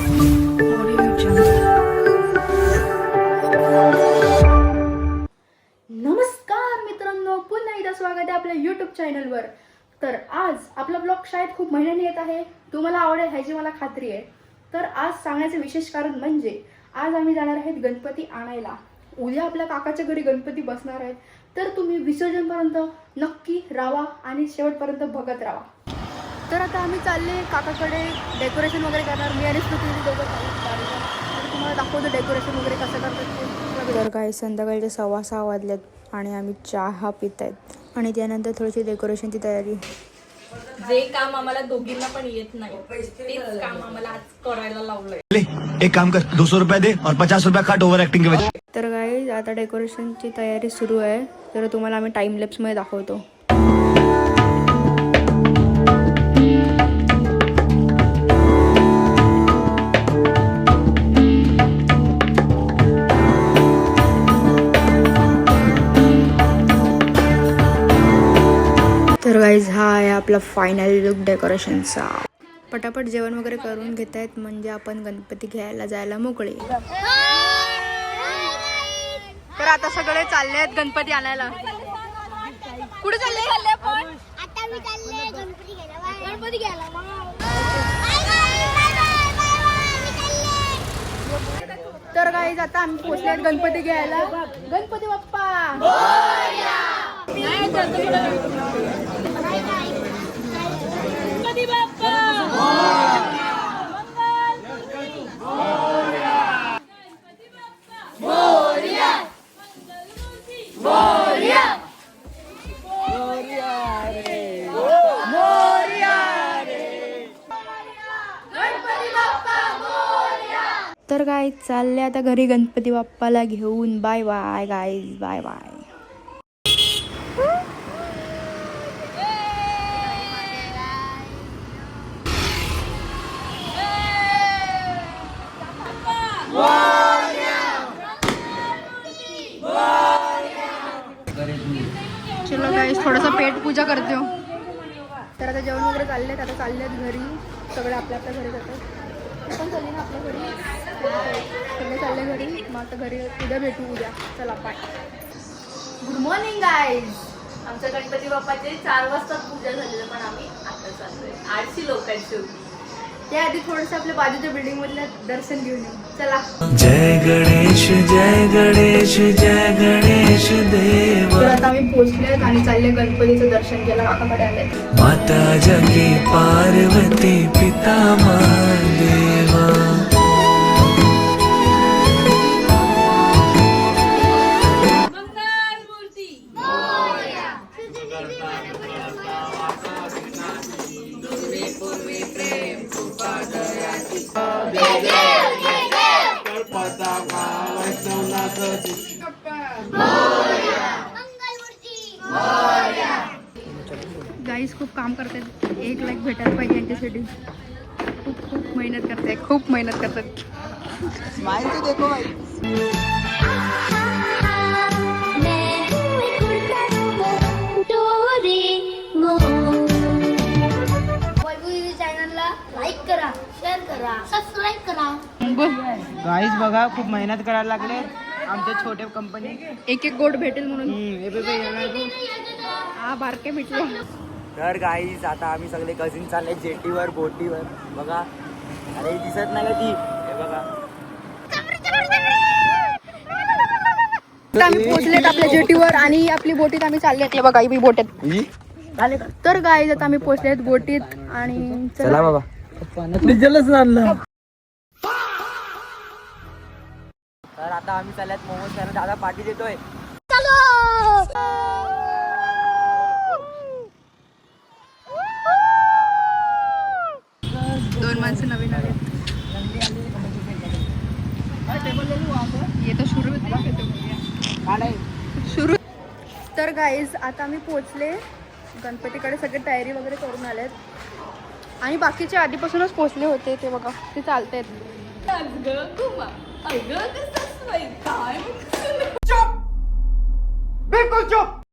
नमस्कार मित्रांनो, पुन्हा एकदा स्वागत आहे आपल्या यूट्यूब चॅनलवर. तर आज आपला ब्लॉग शाळेत खूप महिन्यांनी येत आहे. तुम्हाला आवडेल ह्याची मला खात्री आहे. तर आज सांगण्याचे विशेष कारण म्हणजे आज आम्ही जाणार आहेत गणपती आणायला. उद्या आपल्या काकाच्या घरी गणपती बसणार आहेत. तर तुम्ही विसर्जनपर्यंत नक्की राहा आणि शेवटपर्यंत बघत राहा. तर आता आम्ही चालले काकाकडे डेकोरेशन वगैरे करणार. मी आणि स्मृती दोघं चालू. तुम्हाला दाखवतो डेकोरेशन वगैरे कसं करतात ते. तर काही संध्याकाळचे 6:15 वाजल्यात आणि आम्ही चहा पित आहेत आणि त्यानंतर थोडीशी डेकोरेशनची तयारी. जे काम आम्हाला दोघींना पण येत नाही तेच काम आम्हाला आज करायला लावलंय. एक काम कर, 200 रुपये दे और 50 रुपये काट ओव्हर ऍक्टिंग के वजह. तर काही आता डेकोरेशनची तयारी सुरू आहे. तर तुम्हाला आम्ही टाइम लॅप्समध्ये दाखवतो. तर गाईज हा आहे आपला फायनल लुक डेकोरेशनचा. पटापट जेवण वगैरे करून घेत आहेत म्हणजे आपण गणपती घ्यायला जायला मोकळे. तर आता सगळे चालले आहेत गणपती आणायला. कुठे चालले? आता मी चालले गणपती घ्यायला. तर गाईज आता आम्ही पोहोचले आहेत गणपती घ्यायला. गणपती बाप्पा तर काय चालले आता घरी गणपती बाप्पाला घेऊन. Bye bye guys, bye bye. चलो गाईज थोडासा पेट पूजा करते हो. तर आता जेवण वगैरे चाललेत. आता चाललेत घरी. सगळे आपल्या आपल्या घरी जातात. पण चालली ना आपल्या घरी. सगळे चालले घरी. मग आता घरी उद्या भेटू. उद्या चला बाय. Good morning guys. आमच्या गणपती बाप्पाचे 4 वाजता पूजा झालेलं पण आम्ही आता चाललोय. 800 लोकांची होती. त्याआधी थोडंसं आपल्या बाजूच्या बिल्डिंग मधलं दर्शन घेऊन येऊ. चला. जय गणेश जय गणेश जय गणेश देव. तर आता आम्ही पोहोचलेत आणि चालले गणपतीचं दर्शन केलं. काकाकडे आले. माता जगी पार्वती पिता महादेवा. गाईज खूप काम करतात. 1 लाख भेटायला पाहिजे यांच्यासाठी. खूप मेहनत करतात. खूप मेहनत करतात. चॅनलला लाईक करा, शेअर करा, सबस्क्राईब करा. गाईज बघा खूप मेहनत करायला लागले आमच्या छोट्या कंपनी. एक गोड भेटेल म्हणून. हा बारके भेटले. तर गाईज आता आम्ही सगळे कझिन चालले जेटीवर बोटीवर. बघा अरे दिसत नाही का ती. हे बघा आम्ही पोहोचलेत आपल्या जेटीवर आणि आपली बोटीत आम्ही चाललेत. हे बघा ही बोटीत. तर गाईज आता आम्ही पोहोचलेत बोटीत आणि चला बाबा डिझेलच आणलं. तर आता आम्ही चालल्यात मोमोज खायला. दादा पार्टी देतोय. दोन माणसं नवीन आले. येतो सुरू. तर गाईज आता आम्ही पोहोचले गणपतीकडे. सगळे तयारी वगैरे करून आलेत आणि बाकीचे आधीपासूनच पोहोचले होते. ते बघा ते चालतात. बिलकुल चुप.